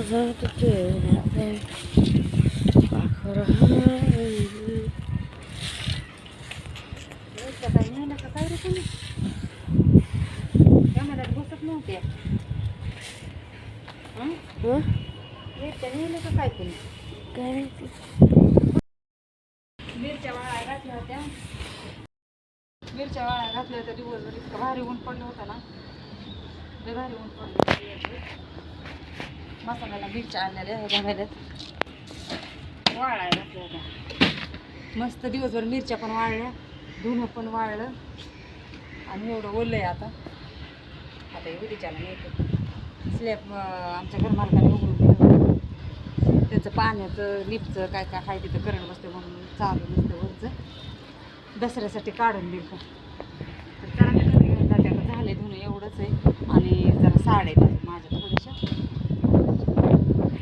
जात तेरा पाखर काही नाही ना काय रे तुम्ही कॅमेऱ्यात बसत नव्हते नेलं का काय तुम्ही काय मिरच्या वाळा घातल्या होत्या दिवसभर इतकं भारी ऊन पडलं होतं ना लय भारी ऊन पडलं होतं दिवसभर. मसाल्याला मिरच्या आणलेल्या ह्याच्या वाळाय घातल्या होत्या मस्त दिवसभर मिरच्या पण वाळल्या धुणं पण वाळलं आणि एवढं ओललं आहे आता हे विडीच्याला नेतो स्लॅब आमच्या घरमालकाने उघडून दिलं त्याचं पाण्याचं लिपचं काय आहे तिथं करंट बसतं म्हणून चालू नसतं वरचं दसऱ्यासाठी काढून दिलं